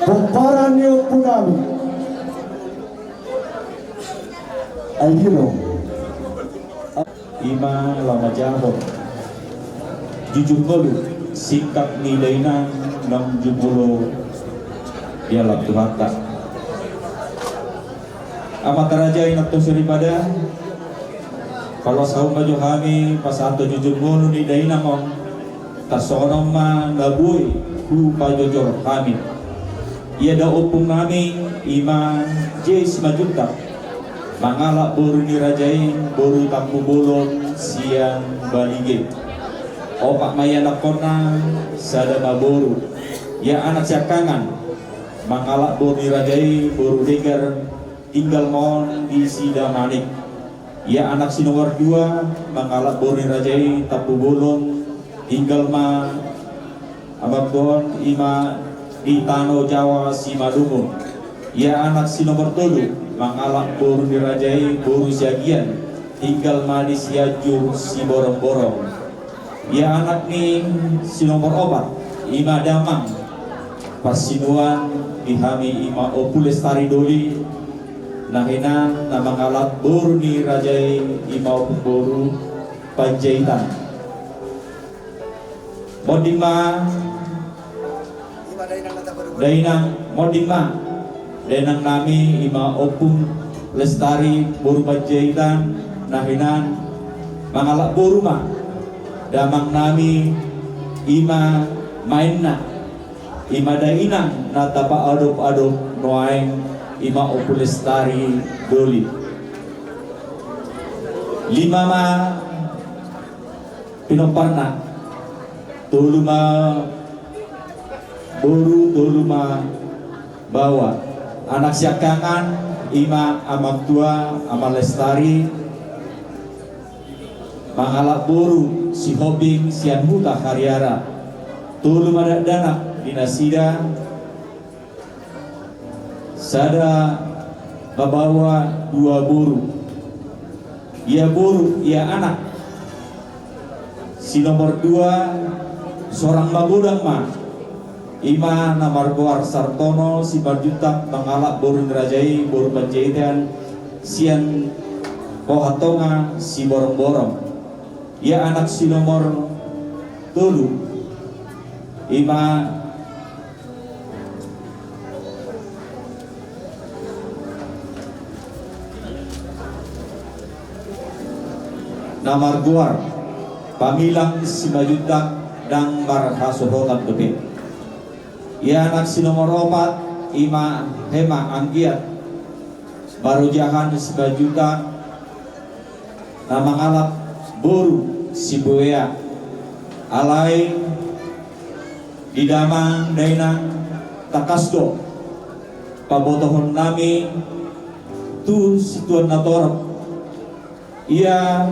Pagparan niyo po namin ay hilong. Ima lamajabo jujur kolu sikap nilai na ng jubulo dialam tuhata amat raja inakto suripada kalau sahum maju kami pasanto jujur kolu nilai na mong tasonom ma labuy ku pajojor kami ia da upung nami ima jes majuta mangalak boru nirajain boru tampu bolon siang balige opak maya nakona sada maboru ya anak siakangan mangalak boru nirajai boru degar tinggal mon di sida manik ya anak si nomor 2 mangalak boru nirajai tampu bolon tinggal ma ababdon ima di Tano Jawa si Madumum ya anak si nomor 3 mangalak boru dirajai boru siagian tinggal manis yajur si borong-borong ya anak ni si nomor 4 ima damang pasinuan dihami ima opulestari doli nahinan na mangalak boru dirajai ima boru panjaitan modima dainang modima denang nami ima opung lestari boru panjaitan nahinan mangalak boru ma damang nami ima mainna ima dainang natapa adop noaeng ima opung lestari doli 5 ma pinomparna tuluma boru tuluma bawa anak siakangan ima amak tua amal lestari mangalak boru si hobing sian huta karyara tulu madak danak dinasida sada babawa 2 boru ia boru ia anak si nomor 2 seorang magudang ma ima namargoar sartono si barjutak mangalak boru ngerajai boru panjaitan sian pohatonga si borong-borong ia anak si nomor 3 ima namargoar pamilang si majutak dang barhasohotan tepi ia anak si nomor 4 ima hema anggiat baru jahan sebajuta nama ngalap boru si buaya alai di damang dainang takasdo pabotohon nami tu si tuan nator ia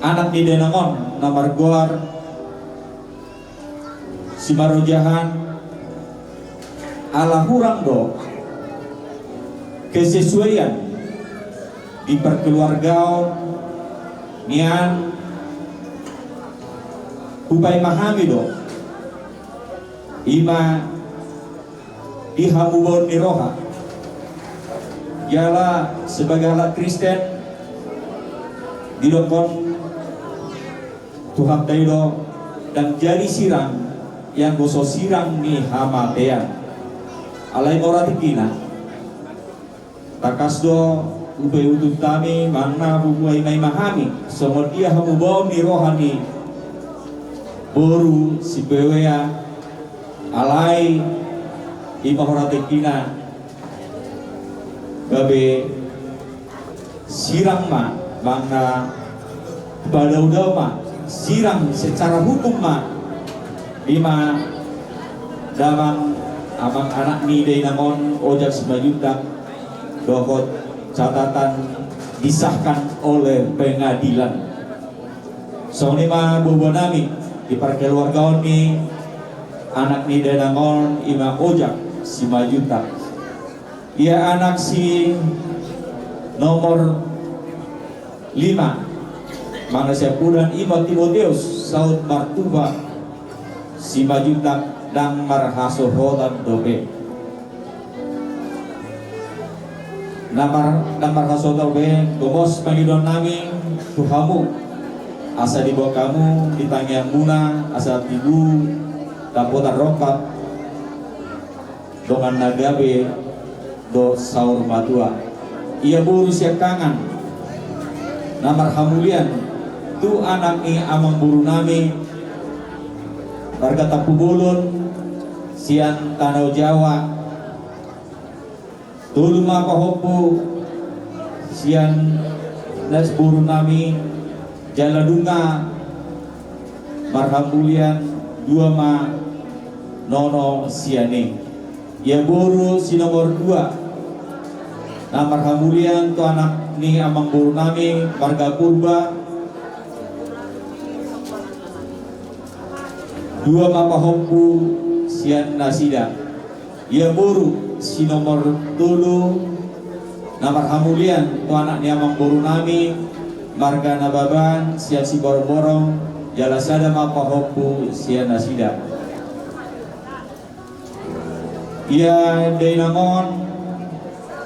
anak di denangon namar guar si marojahan ala hurang do kesesuaian di perkeluargaan nian upai mahami do ima dihamubon niroha yala sebagai alat Kristen didokon Tuhan Taido dan jadi sirang yang gosok sirang ni hamatean alai moratikina takasdo ubai utut tami mana bubuai mai mahami semua dia hamu bau ni rohani boru si bewea alai ima moratikina babe sirang ma mana badau ma sirang secara hukum ma lima damang amang anak ni day namon ojak sebajuta dohot catatan disahkan oleh pengadilan so lima bubu nami di perkeluargaan ni anak ni day namon ima ojak si majuta ia anak si nomor 5 mana siapudan ima Timoteus saud martuba si majutak dang marhasohotan dobe. Namar hasohotan dobe, gomos pangidon nami tuhamu. Asa di bawah kamu, di tangian muna, asa tibu, tapotan rongkap, dongan nagabe, do saur matua. Ia buru siap kangan, namar hamulian, tu anak ni amang buru nami, warga Tapu Bolon, sian Tanau Jawa, tulu maka hopu, sian nas buru nami, Jaladunga, marhamulian, dua ma nono siane. Ia buru si nomor 2. Nah marhamulian tu anak ni amang buru nami warga purba. 2 mapahompu sian nasida. Ia buru si nomor 3. Nah marhamulian tu anak ni amang buru nami marga nababan sian si borong-borong jalasada mapahompu sian nasida. Ia dainangon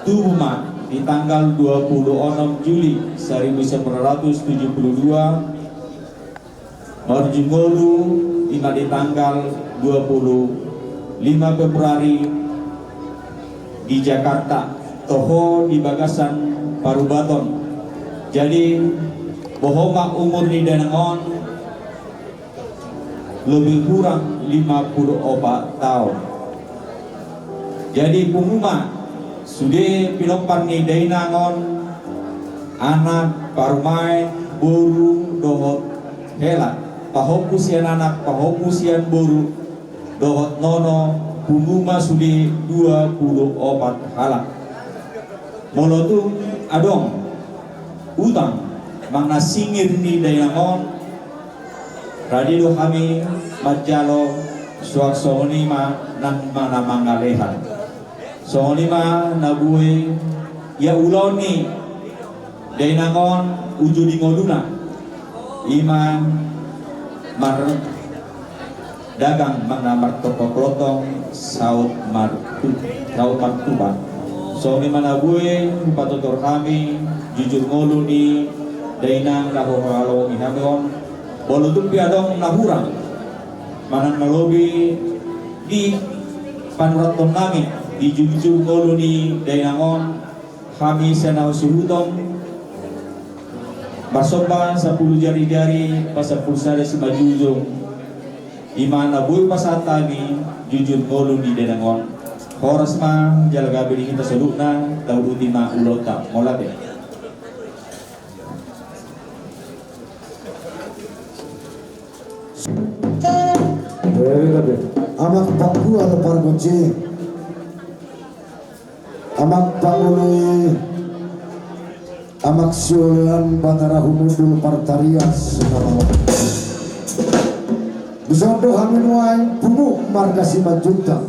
Tuma di tanggal 26 Juli 1972, Marjungolu di tanggal 25 Februari di Jakarta, Toho di Bagasan Parubaton. Jadi bohoma umur di Danangon lebih kurang 54 tahun. Jadi pengumuman sudah pinopang ni dainangon anak parumai buru dohot hela pahopu sian anak pahopu sian buru dohot nono punguma sudah 24 halak molotu adong utang mangna singir ni dainangon radio kami majalo suakso ma nang mana mangalehan. So lima nabuhi ya uloni dainangon uju di ngoduna ima mar dagang manamar toko klotong saut martuban. So lima nabuhi patutur kami jujur ngolu ni dainang laho ihameon bolutup piadong nahurang manang nalobi di panraton nami di jujur ngolu ni dainangon kami senau suhutong basoban 10 jari-jari pasal pulsada si majujung imana boy pasatami jujur ngolu ni dainangon horas ma jalaga beli kita selukna tahu utima ulota molate. Amak Paku atau Pargoce, amak Paului, amak Sulan Batara Humudul Partarias, bisa doa menuai pumu marga Simajuta,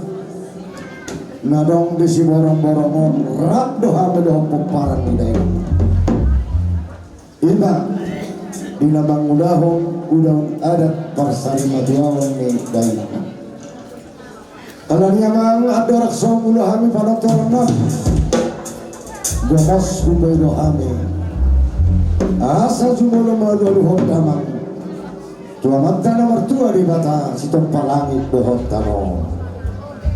nadong desi borong-borongon rak doa bedoh peparan di daerah. Iba di nabang udahong udang adat parsari matuawan ni daerah. Kalau niya mang adorak song ulahami panotor na gomos ubay dohami asa jumulo maluhot damang tuamat na mertua di bata sitong palangit dohot tano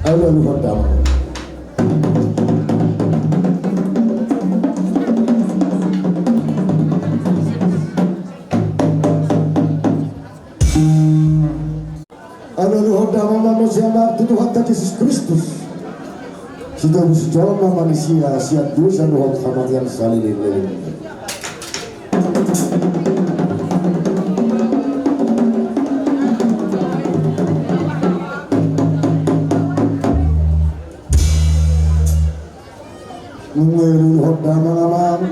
aluhot damang Aluhot damang manusia Tuhan Yesus Kristus sudah bersejarah manusia siap dosa dohot kematian salilin Luhut damang amang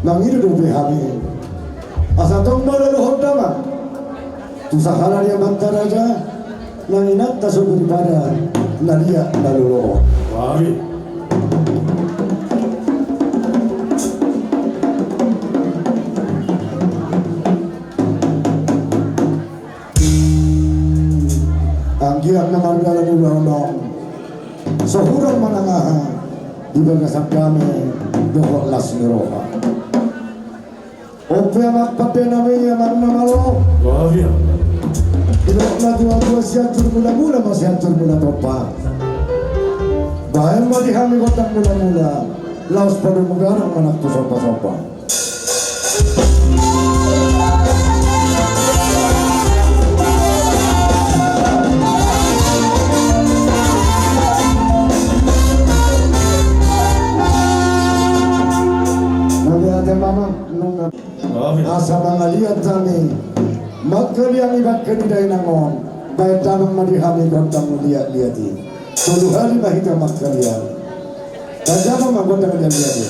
nang itu dobe kami asa tong luhut damang tusahalan yang bantar aja nang inat tasuk daripada nalia lalu wari kiyak na margalan ulang sahurang manangaha di bagasap kami dohok las niroha. Ope magpate namin yaman na malo. Tinok na dua-dua siyatur mula-mula masiyatur mula topa. Bahaya malihami kotang mula-mula laos pada mugarang anak tu sopa-sopa. Nalihat mama nung asa mga lihat kami magkaliang ibat kaniday nangon bayat tamang marihami kontang lihat-lihati solo hari mahita magkaliang kajama magkontang lihat-lihati.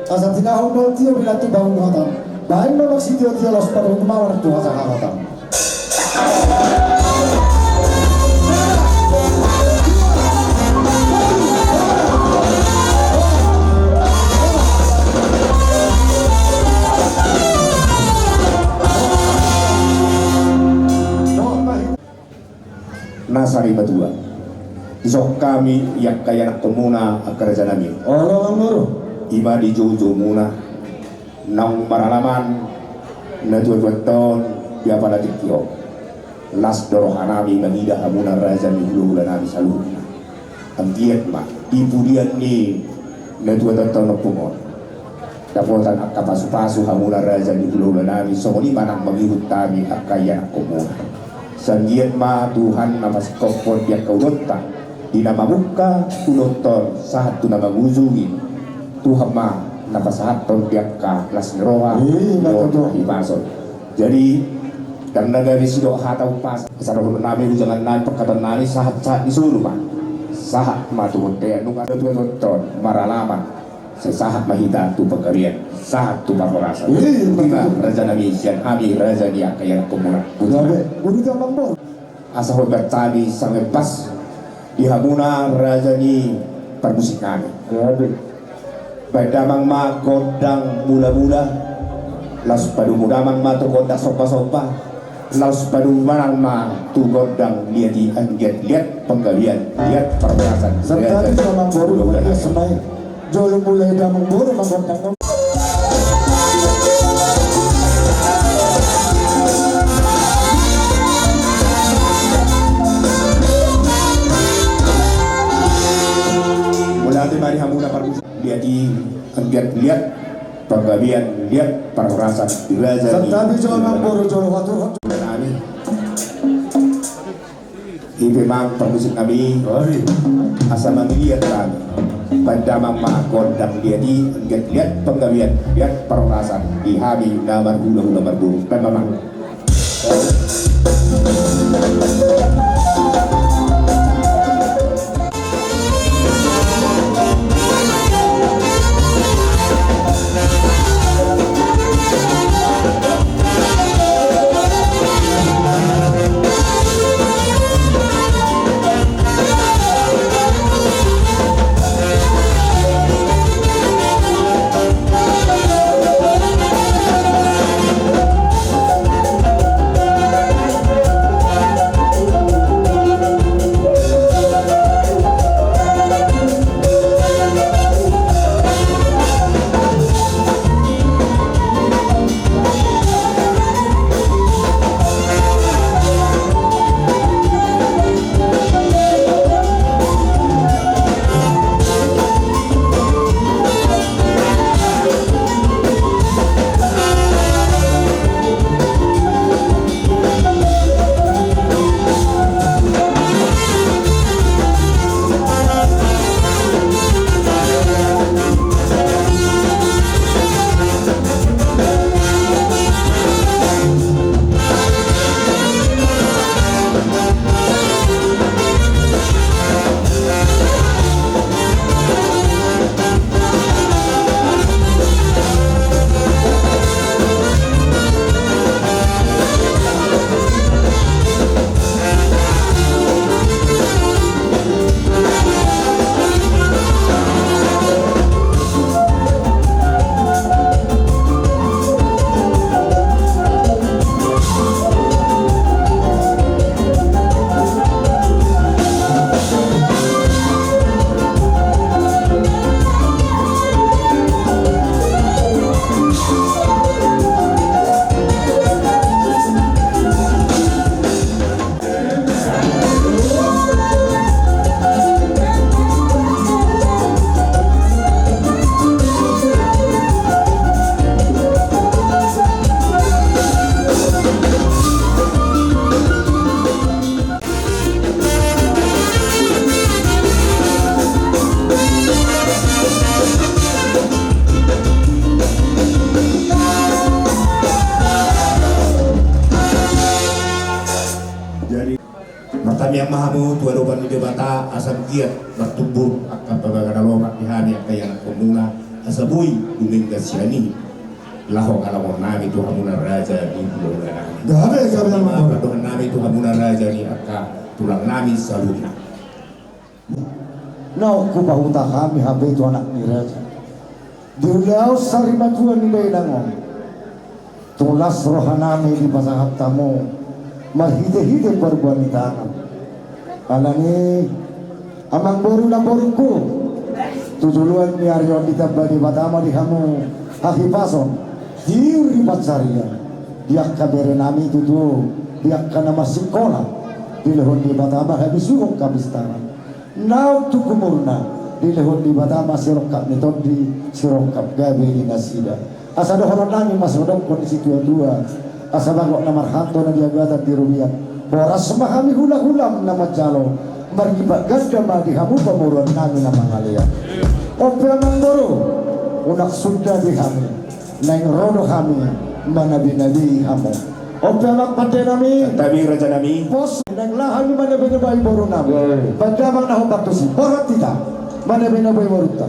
Asa tinahong daw tiyo bila tu bawang hatang. Baik memang si tiyo los pada kemawar tu asa hatang. Nasari Batua. Isok kami yang kaya nak tumuna kerja nami. Orang ngoro. Iba di Jojo muna nang maralaman na tuwan dia pada tikyo las dorohanami manida hamuna raja ni hulu nami saluna ang giat ma ipudian ni na tuwan na pumon dapotan ak kapasu-pasu hamuna raja ni hulu nami so ni manang magihut kami akaya kumuna sangiat ma Tuhan na maskopon yang kaunota di nama buka tunoton saat tu nama guzungin Tuhan mah napasahat ton tiap ka las roha ibason. Jadi dan dari sido hatau pas sarahun nami jangan naik perkataan nani sahat disuruh mah sahat matu teh nu ada tu ton maralaman sesahat mahita tu pekarian sahat tu bahorasa kita raja nami sian abi raja dia kaya komuna Udah lambor asa hobat tadi sampai pas di hamuna raja ni permusikan Badamang ma godang mula-mula Laus padu mudamang ma tu godang sopa-sopa Laus padu manang ma tu godang lihat penggalian lihat perbahasan Serta di dalam boru mulai semai Jolo mulai dalam boru menggodang Mulai mari hamuna permusikan lihat penggabian lihat perhorasan diraja Sentabi jangan boru jolo watur. kami memang permusik kami asa melihat kami pada mama kodam dia di lihat penggabian lihat perhorasan di hari nomor bulu dan memang yang mahamu tua roban di bata asam giat bertumbuh akan pembagana lomak di hari yang komuna asabui duming gasyani laho kalau nami tu hamuna raja di pulau nami Gabe gabe nama. Tuhan nami tu hamuna raja ni akan tulang nami saluna Nau ku bahuta kami habe itu anak ni raja. Diulau sari batuan ni bay langong. Tulas rohanami di pasahap tamu. Mahide-hide perbuan ni tanam. Alani amang boru na boruku. Tujuluan ni Aryon di tabba di batama di hamu hakipason. Diri patsaria. Diak kabere nami tutu. Diak kana masikola. Dilehon di batama habis yukong kabistaran. Now to kumurna di lehon di batama sirokap niton di sirokap gabe di nasida asa dohoron nami mas rodong kondisi tua asa bagok na marhanto na diagatan di rumian boras semahami hula-hulam na macalo margibat ganda ma di hamu pamuruan nami na mangalia ope mang boro unak sunda di kami nang rodo kami manabi-nabi hamu ope mang pate nami tapi raja nami pos nang lahan mana binabai baru nami padamang nahong baktosi borat kita mana binabai baru ta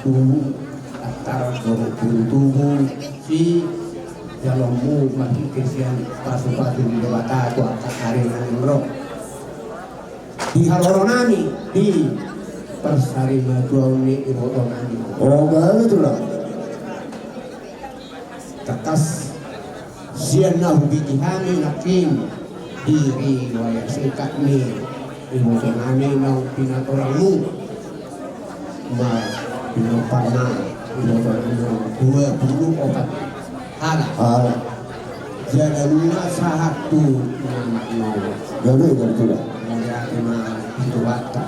tubuh antara tubuh si jalurmu masih kesian pasu-pasu di dewata atau hari nangro di haloronami di persari majuani ibotonami Oh, begitu lah. tekas sian na hubigi kami nakin diri waya sikat ni ibotonami na pinatorangmu ma pinoparna ibotonami 24 Ada. Jadaluna sahatu nama Gawe begitu lah. Melihatnya itu wata.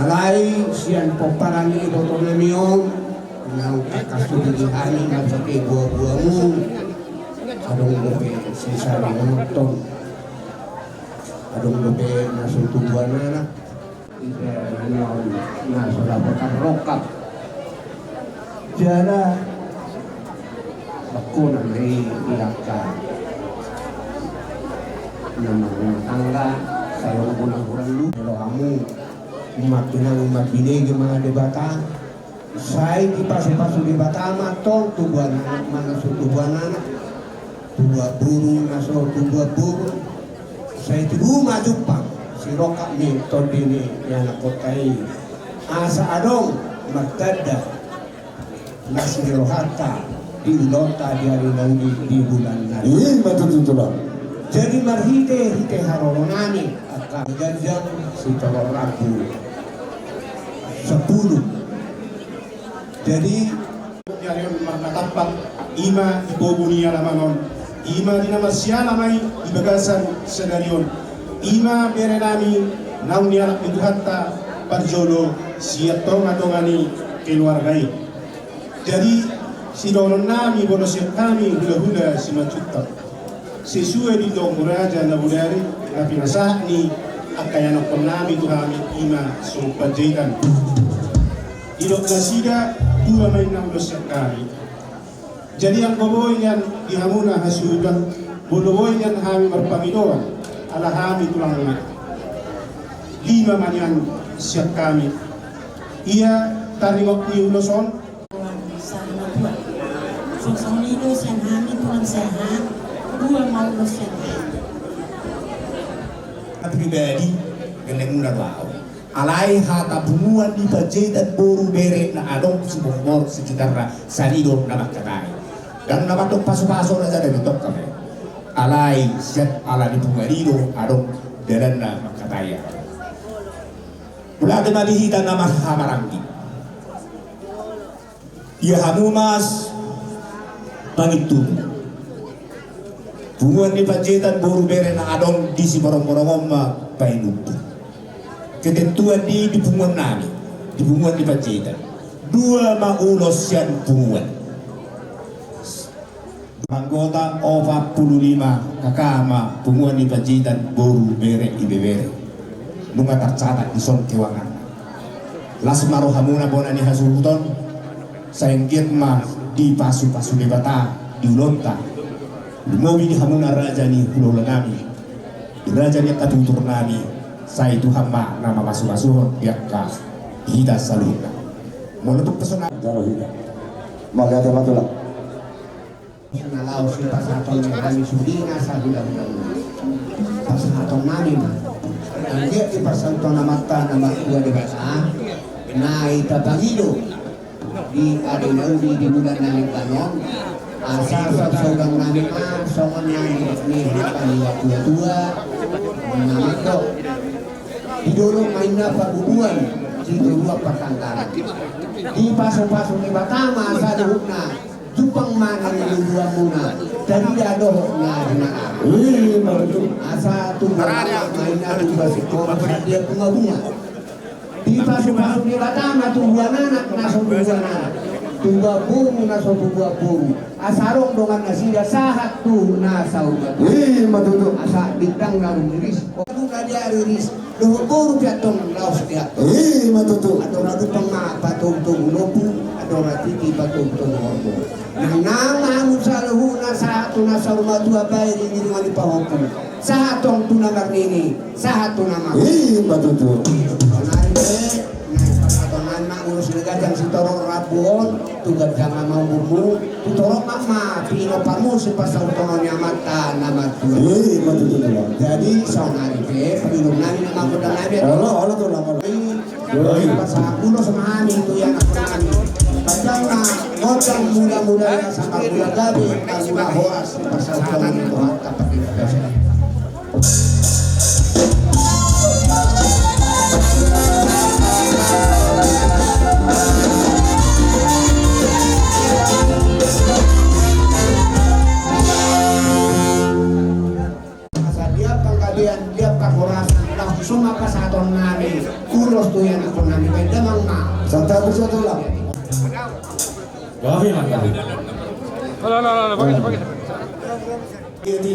Alai sian poparani ibotonamion nau kasu dihani masake buah-buahmu adong lobe sisa nonton adong lobe nasu tubuhanana nah sudah bekan rokap jana aku nanti ilaka nama tangga saya kurang dulu kalau kamu umat bini gimana debata saya di pasu-pasu debata matong tubuhan anak mana tubuhan anak tubuh burung naso tubuh burung saya di rumah Jepang si rokak nih tondini yang kotai asa adong magdada nasi rohata di lonta di hari nanti di bulan nari. Betul lah. Jadi marhite hite haroronani akan gajang si calon ragu 10. Jadi yang marnatapak ima ibobunia lamangon ima dinamasia lamai ibagasan sedarion ima berenami nauni anak hatta parjolo siatong atongani keluargai. Jadi si donon nami bono siap kami hula-hula si macuta sesuai di dong muraja na budari na pinasah ni akayan ang nami tu kami ima so panjaitan idok na sida dua main na ulos siap kami jadi ang baboy yan ihamuna hasudan boloboy yan kami marpamidoan ala kami tulang na 5 man yan siap kami iya tarimok ni uloson Sosok ini dosen kami tulang sehat, 2 mau dosen. Pribadi geneng na tao. Alay hata bumuan di pajetan boru bere na adong si bongor sekitar sanidor na magkatay. Dan nabatok paso-paso na sa dalitok kami. Alay siya ala di bungarido adong dalan na magkataya. Wala din mabihita na mahamaranggi. Ia hamumas pangitun bunguan ni pajetan boru bere na adong di si borong-borongom painutu ketentuan di bunguan nami di bunguan ni pajetan 2 maulos yan bunguan anggota 45 kakama bunguan ni pajetan boru bere ibebere nunga tercatat di son kewangan las maro hamuna bona ni hasuton sayangkit mah di pasu-pasu debata di ulonta di mobil di hamuna raja ni pulau nami di raja ni katutur nami saya itu hamba nama pasu-pasu yakka hida saluna menutup pesona Jauh hida. Maka ada betul lah. nalau si pasaton kami sudina sa bulan-bulan pasaton nami mah dia di pasaton namata nama dua debata na itabangido di adinau di bulan nami kanon asal sogang nami songon nami ni kali tua nami do didorong mainnya pabubuan di dua pertangkaran di paso-paso ni batama sa dihukna Jupang mana ni dua muna dari dado na dinaan asa tunggu mainnya dua sekolah dia bunga-bunga di paso-paso ni batama tungguan anak naso tungguan anak tunggu bungu naso tunggu bungu asarong dongan nasida sahat tu nasa ugat Matutu. asa bintang lalu iris buka dia iris doh buru piatong laos dia Matutu. atau radu pengah patung-tung lopu atau ratiki patung-tung hormo nah nama musalahu nasatu nasaruma tua bayi di rumah di pahokum sahatong tunagar nini sahatu nama Matutu. naik naik atau nama urus gadang si Toro Rabuon, tugad jangan mau bumbu, Toro mama, pino pamu si pasang tononya mata nama Tuhan. Matutulungan. Jadi saunari pe, pagilong namin ang mga namin. Allah tuh lama. Sa kuno sa mahani itu yang ako namin. Padang na ngotang mula-mula na sa magula gabi, ang mula horas si pasang tononya Tuhan tapat kita siya. Dia pakuras lah semua pasaton namin ulos to yan ako namin kay damang ma Santa bisa tuh lah. jadi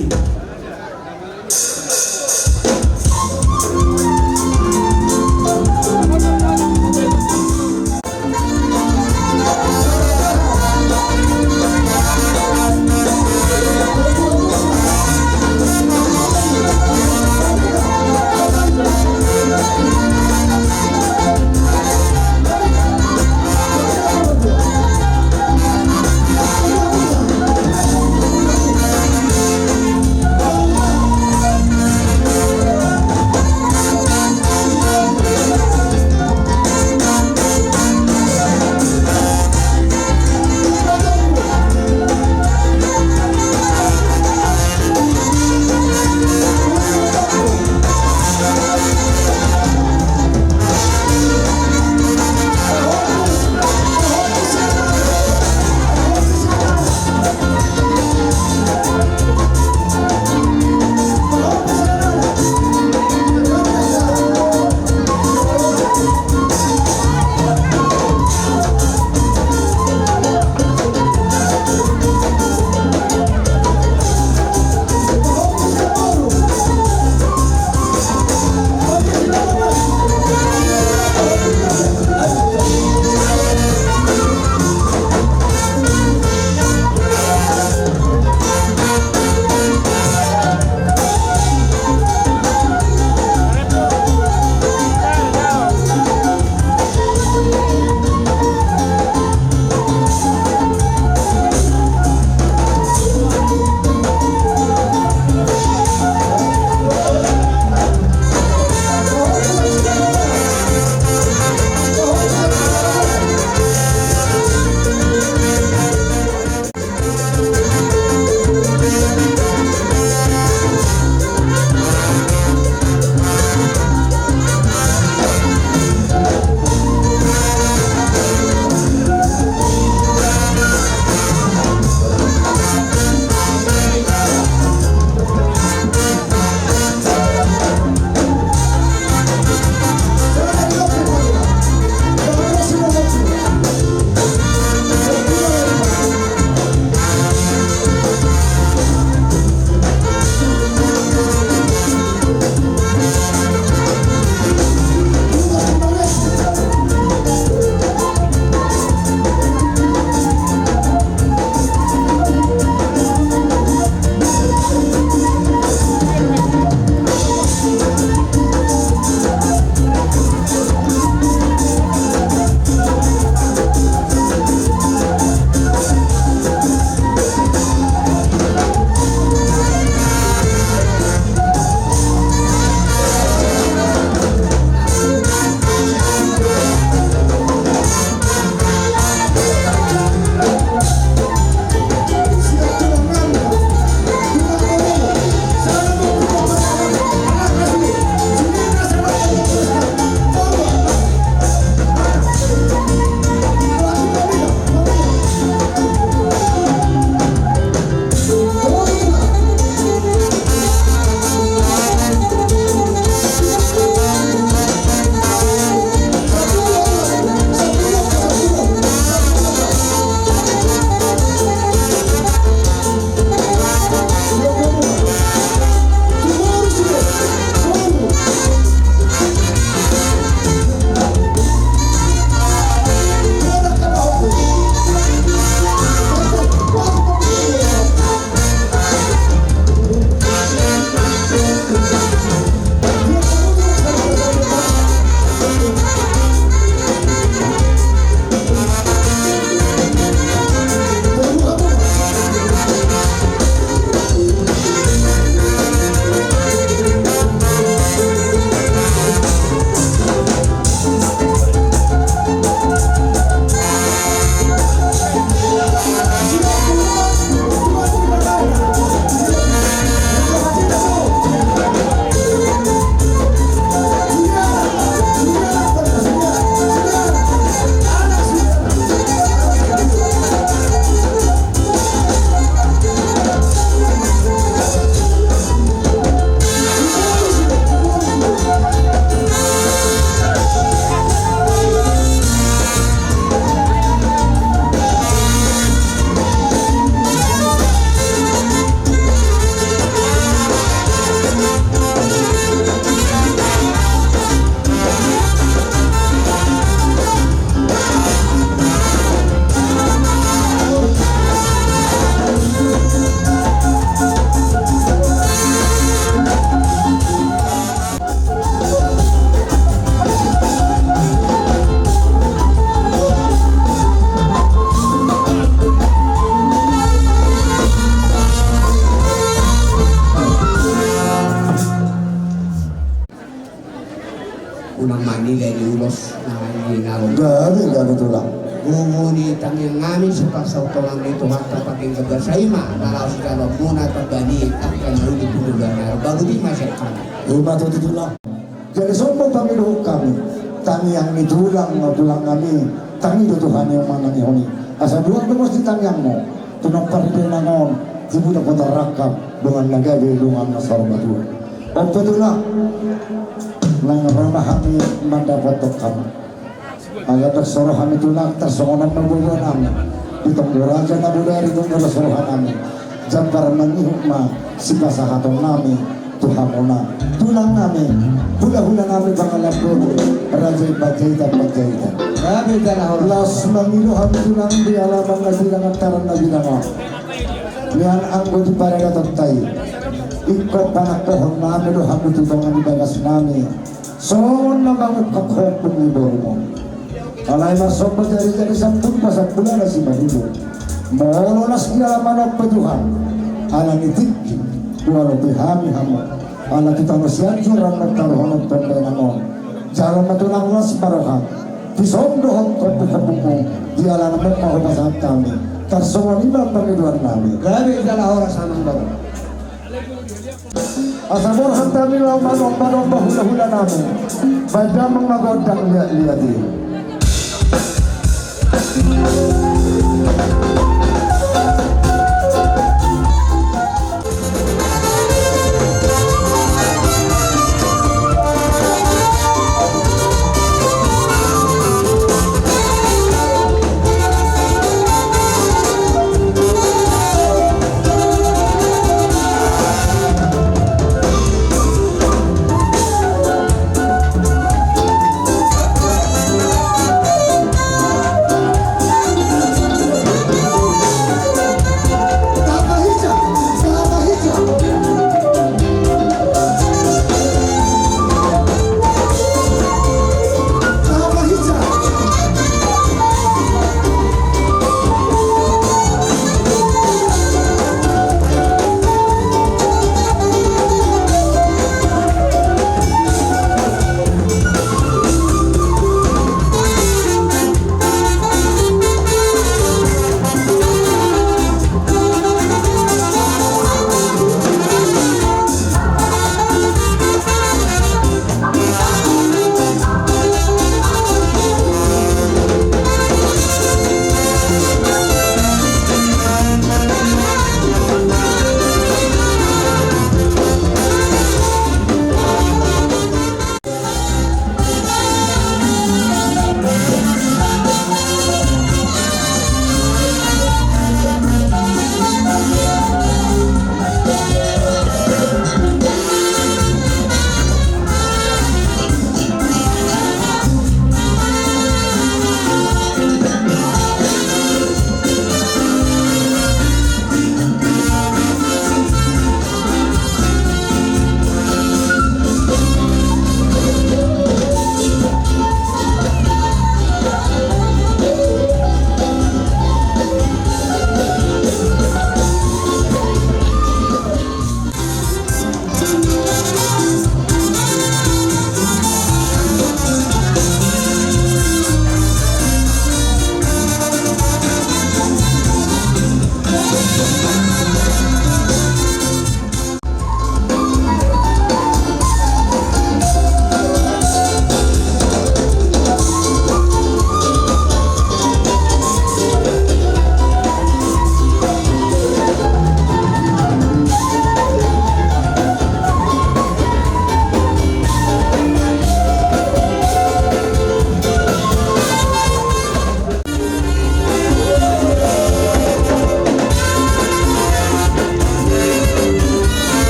tunang Manila di ulos na nalong. Gari tulang. Ngunit ang yung namin sa pagsautulang nito hanggang paging kagasayma, nalaos ka lang muna pagbanit at kanuli tulugan na bago di masyadkan. Matutulang. Jadi sombong pamiluhok kami. Tangi yang nitulang tulang kami. Tangi Tuhan yang mana ni. Asa dua terus ditangyang mo. Tunang parilinangon. Ibu dapat rakam dengan nagawi dengan nasar batu. Apa tulang? Lang ramah kami mendapat kami. Agak tersorohan itulah tersorohan membuat kami. Ditunggu raja nabu dari tunggu tersorohan kami. Jambar menihukma si pasahatong nami. Tuhan ona tulang nami. Hula-hula nami bangalan dulu. Raja bajaita. Grabe ka na horas. Las mengiluhan tulang di alaman nabilang antaran nabilang. Niyan ang di para katantay. Ikaw panakohon namin do hanggang tutungan di bagas namin. Soon na bangot kakopong ibor mo. Alay masok dari sampun pasang bulan na si Manibo. Molo na siya manok petuhan. Ala nitik, duwalo pihami hamo. Ala kita masyanjo ran magtarohon ng pendenangon. Jalan matulang nas marohan. Tisom dohon kopi kabuko. Di ala naman mahubasahan kami. Tarsungan iba pamiluan namin. Grabe ka na horas anang bago. Asabor hantami law manong bahula-hula namin. Bada mga godang lihat-lihati.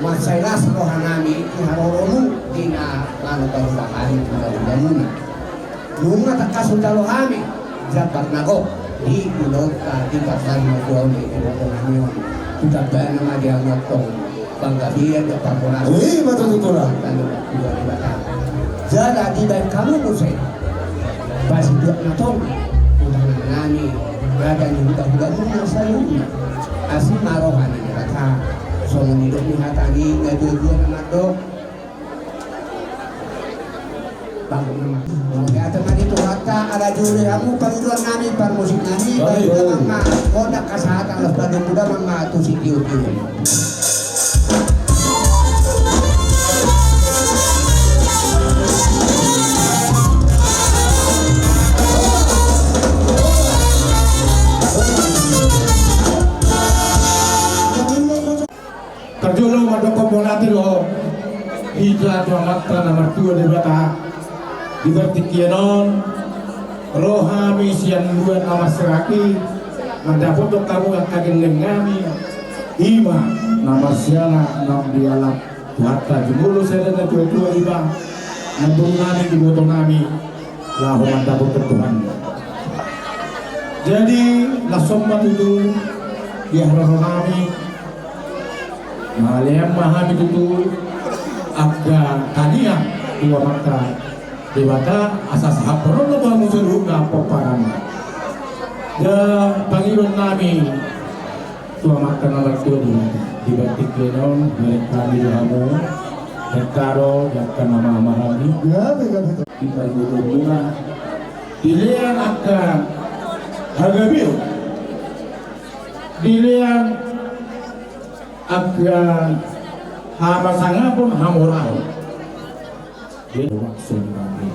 Masailas rohanami iharoronu dina lano tarubahan muna. Nung natakasundalo kami, dapat nago di kulot di pasar magyaw ni Iwatananyo. Tutabayan naman di ang nagtong bangga dia ke korporasi. Betul lah. Lalu dua di Batam. Jadi dan kamu musik pas dia natong udah nani ada yang udah yang selalu asli marohani kata soalnya hidup ni hatani ngadu-ngadu anak do bangun nama ya teman itu kata ada juri kamu panggilan nani par musik nani baik mama kodak kesehatan lah pada muda mama tu si kiu-kiu. Terjulung ada komponati lo hijrah matra nomor 2 di bata di vertikienon rohami sian dua nama seraki mendapat kamu yang kagen lengami ima nama siala nam dialap tuata jumulu saya dan tua iba nambunani di botol nami lahu mendapat Tuhan. Jadi lasombat itu di harapan nami Malayam mahami itu agak tania dua mata dewata asas haporon lo bangun seru na poparan. Ya pangilon nami dua mata nomor 2 di batik lenon mereka di kamu Hekaro jakkan nama mahami. Ya, betul. Di pagi bunga dilihat akan harga bil dilihat agar hama sanga pun hamurau dia maksud kami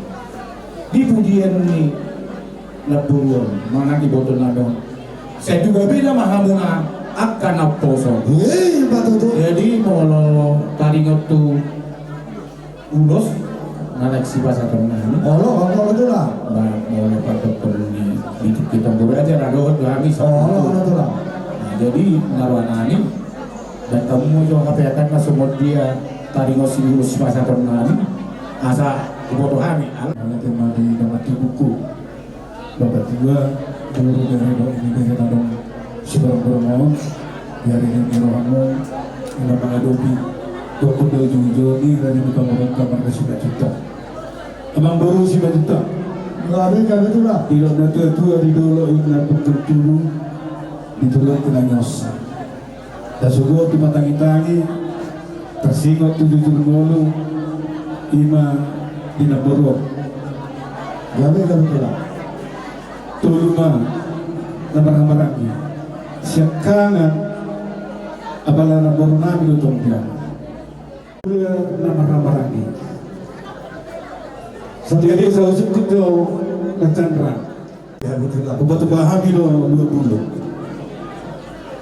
di pujian ini naburuan mana di botol nado saya juga bila mahamuna akan naposo Betul. jadi kalau tadi ngotu ulos nanak si bahasa tenang Allah betul lah. mau lepas perlu di kita beraja rado kami Allah betul lah. jadi nawanani dan kamu juga kapaikan semua dia tadi ngosi urus masa tenang asa kebodohan Hanya temani mati buku bapak tiga guru dari ini dari nadong sibarang dari ini rohamu ina mengadopi toko dojo ini dari bukan orang kamar ke sudah juta abang baru sudah juta Betul lah. tidak nanti tua di dulu iklan betul ditolong kena nyosa dan sugo cuma tangi-tangi tersingot 7 mulu ima dinaborok Ya, betul lah. tuluma nama lagi siap kangen apalagi naboro nabi utong dia nama lagi jadi saya usut itu ngecandra Ya, betul lah. obat bahami lo 20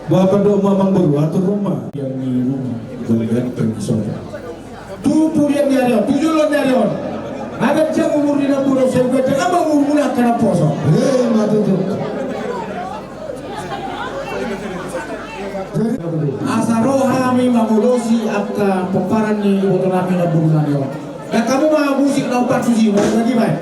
bapak do mamang baru atau rumah yang di rumah bergantung sore tujuh yang dia 7 lo dari on ada jam umur di dapur saya kata abang umur kena poso Betul. asarohami mamulosi akka peparan ni botol api na bulan yo. Dan kamu mah musik na 4 suci mau lagi baik.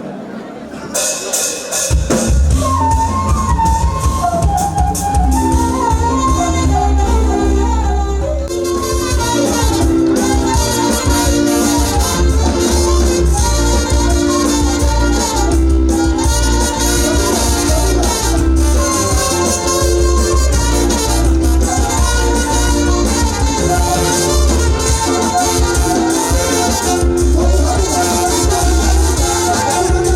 Betul.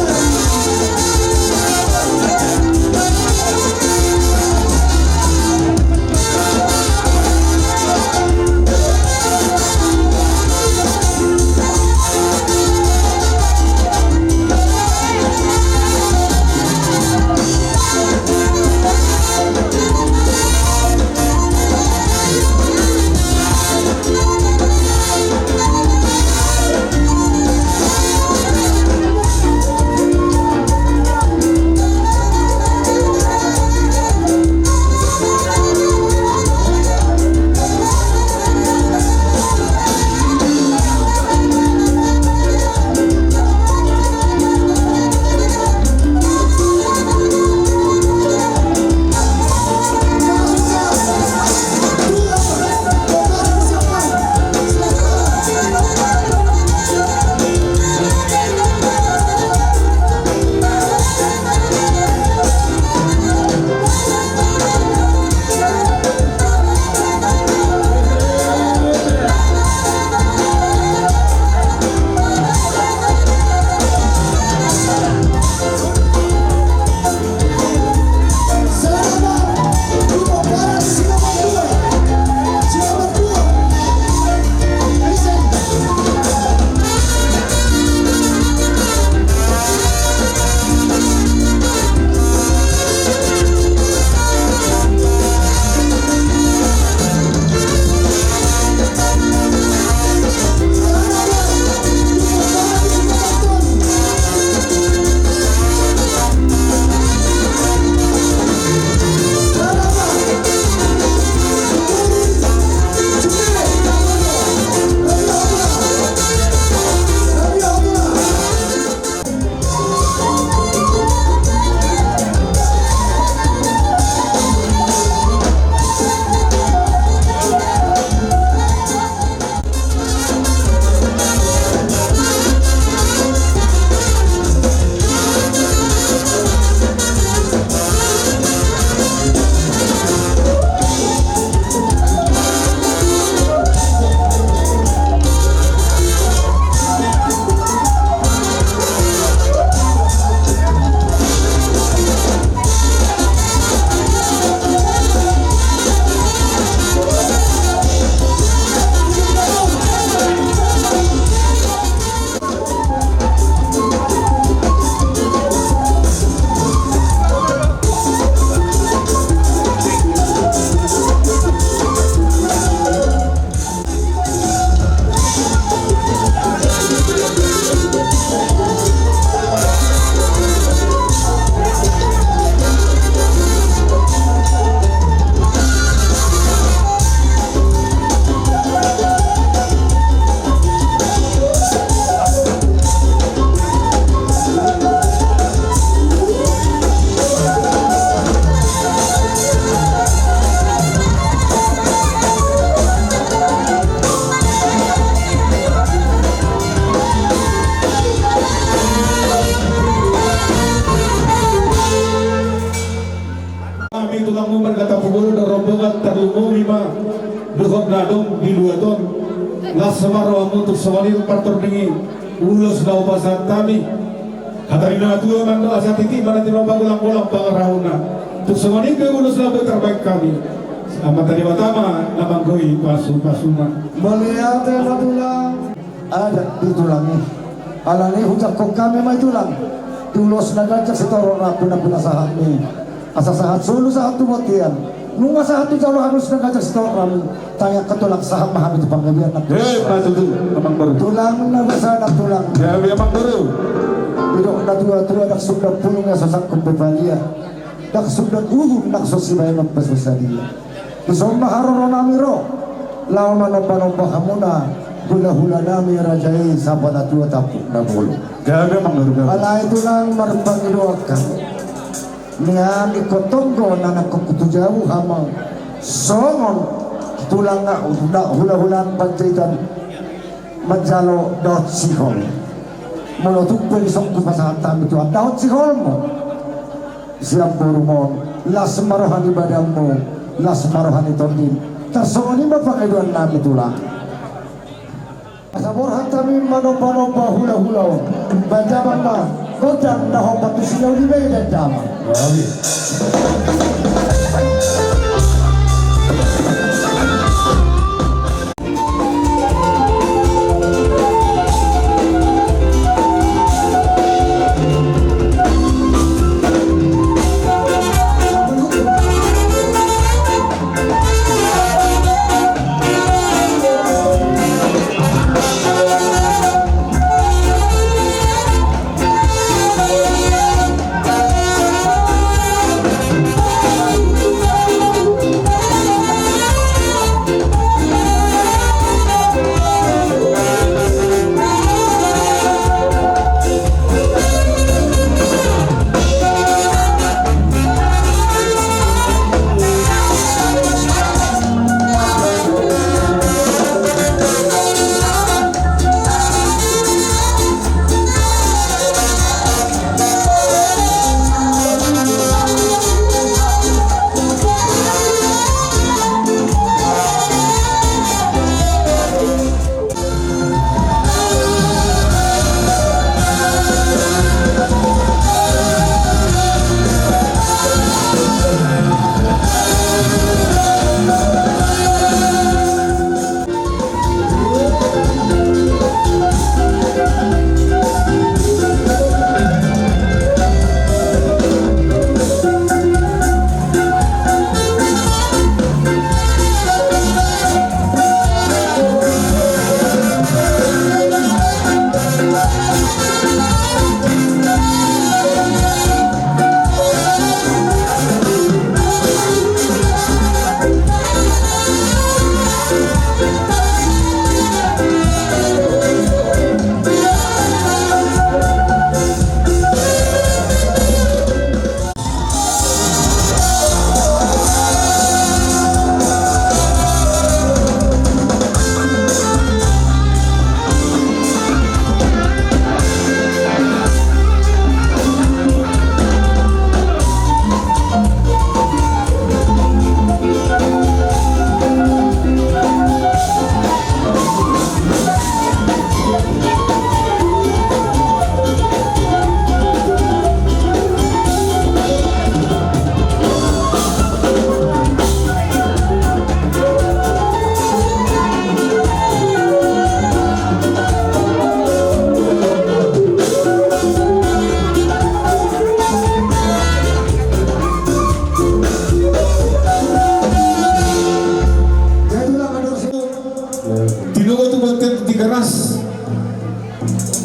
Duhok nadong di dua ton las semaro untuk semani partor dengi ulos na upasan kami hatari na tua mando asa titi mana tino bagulang-gulang pangarahuna untuk semani ke ulos na terbaik kami amat tadi pertama namanggoi pasu-pasuna melihat tulang ada di tulangnya alani hujak kok kami mai tulang tulos na gajak setoro na puna sahat ni asa sahat sulu sahat tumatian nunga sahat tu jalo harus na gajak setoro kami tanya ke tulang sahat maham itu panggabian nak matu memang baru tulang na basa nak tulang ya memang baru tidak na tua nak sudah pulungnya sasak kumpepalia nak sudah nak sosibay magpasasadia isomba harono namiro lawan manomba hamuna hula-hula nami rajai sampai na tua tapuk na bulu ya memang baru ala itu nang marpangidoakan niyan ikotonggo na nakukutujawu hamang songon tulang nga hula-hulaan panjaitan majalo daot sihol mulutuk pelisong kupasahan tabi tuan daot sihol mo siap burumon las marohan ibadammu las marohan itondin tersongon ima pangidoan nami tulang Saborhan kami manompa-nompa hula-hula Banjaman ma Kodang na hopat silaw di bay dan dama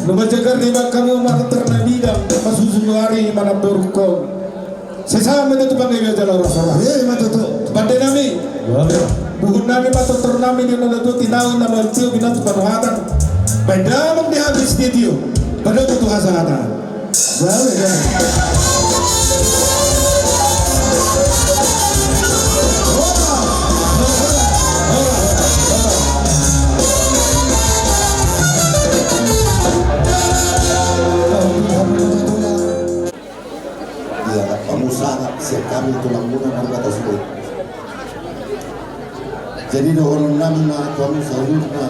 Lumajagar di kamu mana ternabidang masusun hari mana berko. Sesama itu panggil jalan Rasulullah. matu tu Pandai nami. Bukan nami matu ternami di nada tu tinau nama tiu binat panuhatan. Padahal di habis dia pada butuh hasatan. Kamu sangat siap kami tulang muna harga tersebut. Jadi do orang nami na kamu salut na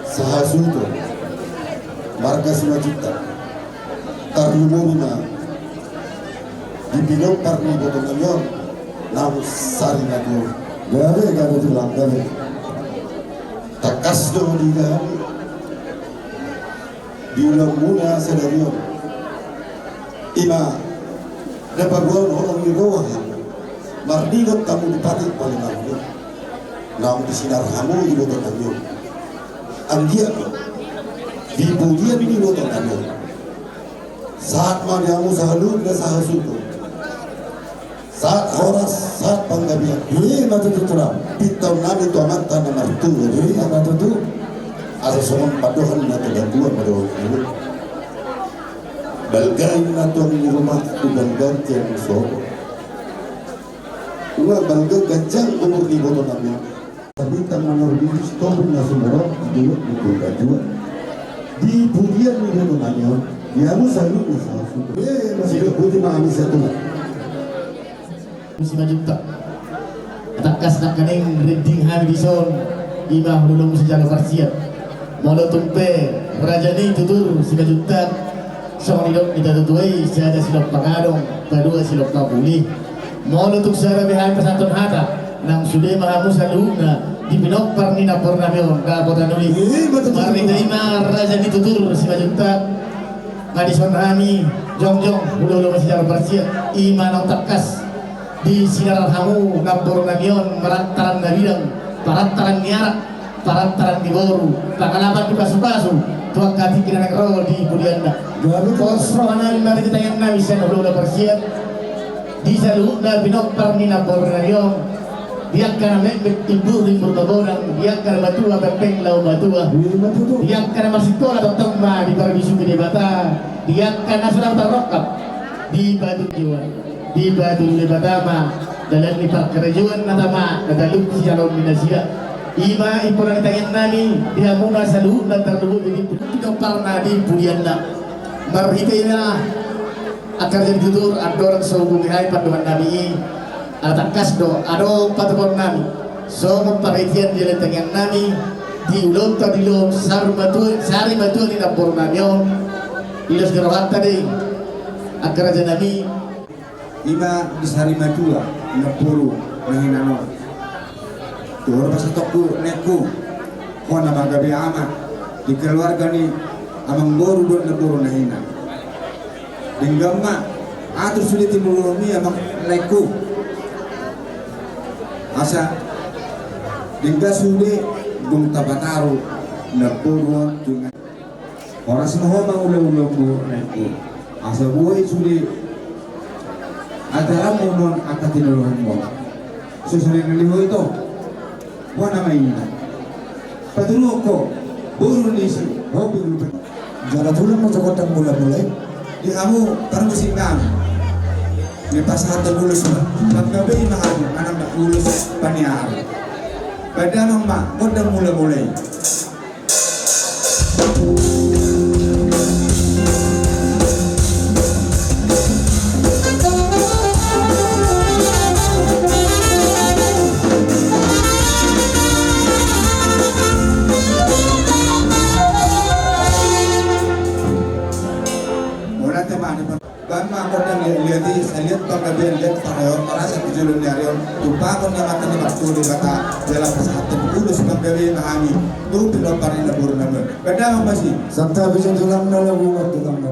sahasuto marga 5 juta tarlumo na dibilang parni boto nanyon namu sari na do gare tulang gare takas do di gare diulang muna sa nanyon ima nabaguan orang iroh mardigot kamu dipatik paling nanyon namu disinar hamu iboto nanyon ang dia ko dipujian ini boto nanyon saat mariamu sahalud na sahasuto saat horas saat panggabihan matu tuturam pitau nami tu amat tanah martu matu tu asa somon padohan na tagaduan padohan ini balgai na tu ang rumah tu balgai tiang musobo Una balgai gajang umur di boto nanyon tapi tangan orang stop na sumoro dulu itu gaduan di pujian ni boto nanyon dia mu sahalud na sahasuto masih putih mahami satu 5 juta. Takas nak kaning reading Hamilton imah belum sejarah parsiat. Molo tumpe rajani tutur 5 juta. Soalnya dok kita tutuai saya silap pangadong kedua silap kabuli. Molo tuk sara behan pesantren hata nang sudah mahamu saluna di pinok parnina pornamion ka kota nuli. Mari imah rajani tutur 5 juta. Madison Rami jongjong belum sejarah parsiat imah nang takas di sinar hamu nampor namion merantaran nabidang parantaran niarak parantaran di boru pakalaban di pasu-pasu tuang kati kina negro di budianda kosrohanan mari kita yang nabi sana belum persiap di salu na binok parni nampor namion dia kana membet timbur di murtabodang dia kana batua bepeng lau batua dia kana masikola totongma di parbisu di bata dia kana sudah terokap di batu jiwa di batu lebatama dalam lipat kerajaan natama nadaluk sialom minasya ima ipuran tayang nami dihamuna salu dan terdulu ini kita parna di pudianda marhitaina akar jadi tutur adoran saubung hai paduan nami atakas do ado patapon nami so memparitian di tayang nami di ulon tadilom sari batu di dapur namion ilas gerawat tadi akar jadi nami Ima di sari madua napuru nanginano tuor pas tokku neku kona magabi ama di keluarga ni amang goru do napuru nahina dinggamma atur sulit timurumi amang leku asa dingga sude dung tabataru napuru tunga ora semua ulah neku asa boy sude antara monon akan tinuluhan mo susunod ng liho ito wana maingat patulog ko buro nisi hobi lupa Jangan tulang mo sa kotang mula-mulay di kamu parang musingan may pasahatan ulos mo maggabi mahal anang ulos paniar pada nang ma kodang mula-mulay lihat saya lihat penggabian lihat parayon merasa kejulun nyarion tupakon yang akan dimaksud kata dalam persatuan ulus penggabian kami tu belum pari lebur namun beda masih Santa bisa tulang na lagu waktu kamu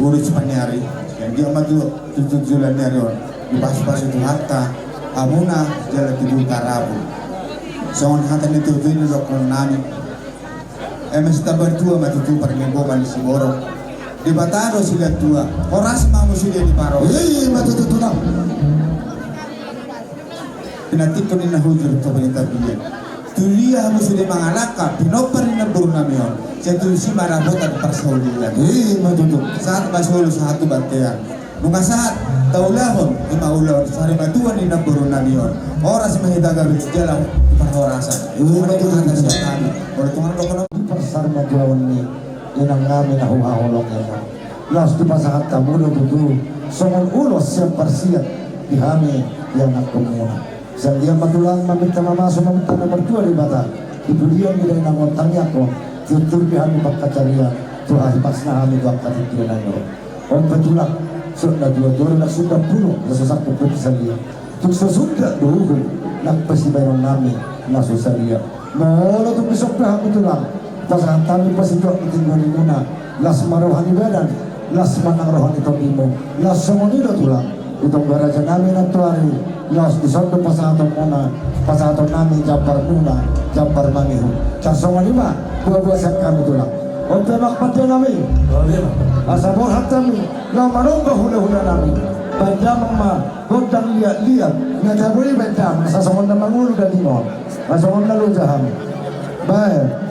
urus panyari yang dia maju tujuan nyari di pas itu hatta amuna jalan tibu tarabu soal hatta itu vini dokon nani mesta berdua matu tu perlemboban di Siboro di Batado sila tua oras mau sudah di Paro matu tutunang pinatipon ni nahujur to pinitabiyan tulia mo sudah mangalaka pinopar na burnamion sa tulsi marabot at parsaulilan matu saat masolo sa hatu bantean nunga saat taulahon imaulaw sa rimatuan ni naburnamion oras mahidagabit sa jalan parahorasan matu hata siya kami wala tungan ko na pasar majuan ni inang namin na humahulong yan las di pasahat tamulo tutu songon ulos siyang parsiat di hami yang nakumuna sa dia matulang maminta mamaso maminta na berdua di bata ibulian nila ng ontangnya ko tuturbi hami pagkacarian tuhahipas na hami doang katikilan nyo on patulak so na dua-dua na sudah puno na sasak ko sa dia tuk sasunda doon nagpasibay ng namin na susalia molo tuk bisok na hami tulang pasahan kami pasidok itinggani muna las marohani badan las manang rohani tobimo las songonilo tulang itong garaja namin ang tuwari las disondo pasahaton muna pasahaton namin jabar muna jabar mangiho kasongan lima buah-buah siap kami tulang untuk makpatya namin asabor hatami na marongga hula-hula namin bandamang ma huntang liat-liat ngadaburi bandam sasongon na mangulu dan limon sasongon na lujaham baik.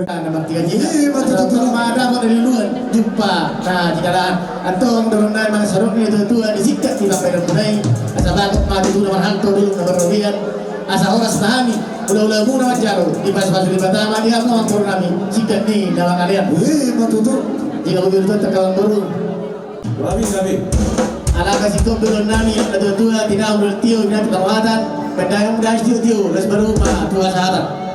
Nama tiga rumah ada apa dari luar jumpa. Nah jika antong dorong naik mang sarung itu tua disikat tidak pada mulai. Asa banget mati dulu nomor hantu dulu nomor robian. Asa orang setahani udah muna jaro di pas di pertama dia mau angkor kami sikat nih dalam kalian. Matutu. Jika begitu terkawan baru. Kami. Ala kasih kau belum nami yang tua tidak bertio tidak kekuatan. Pedang tiu res berumah tua sahabat.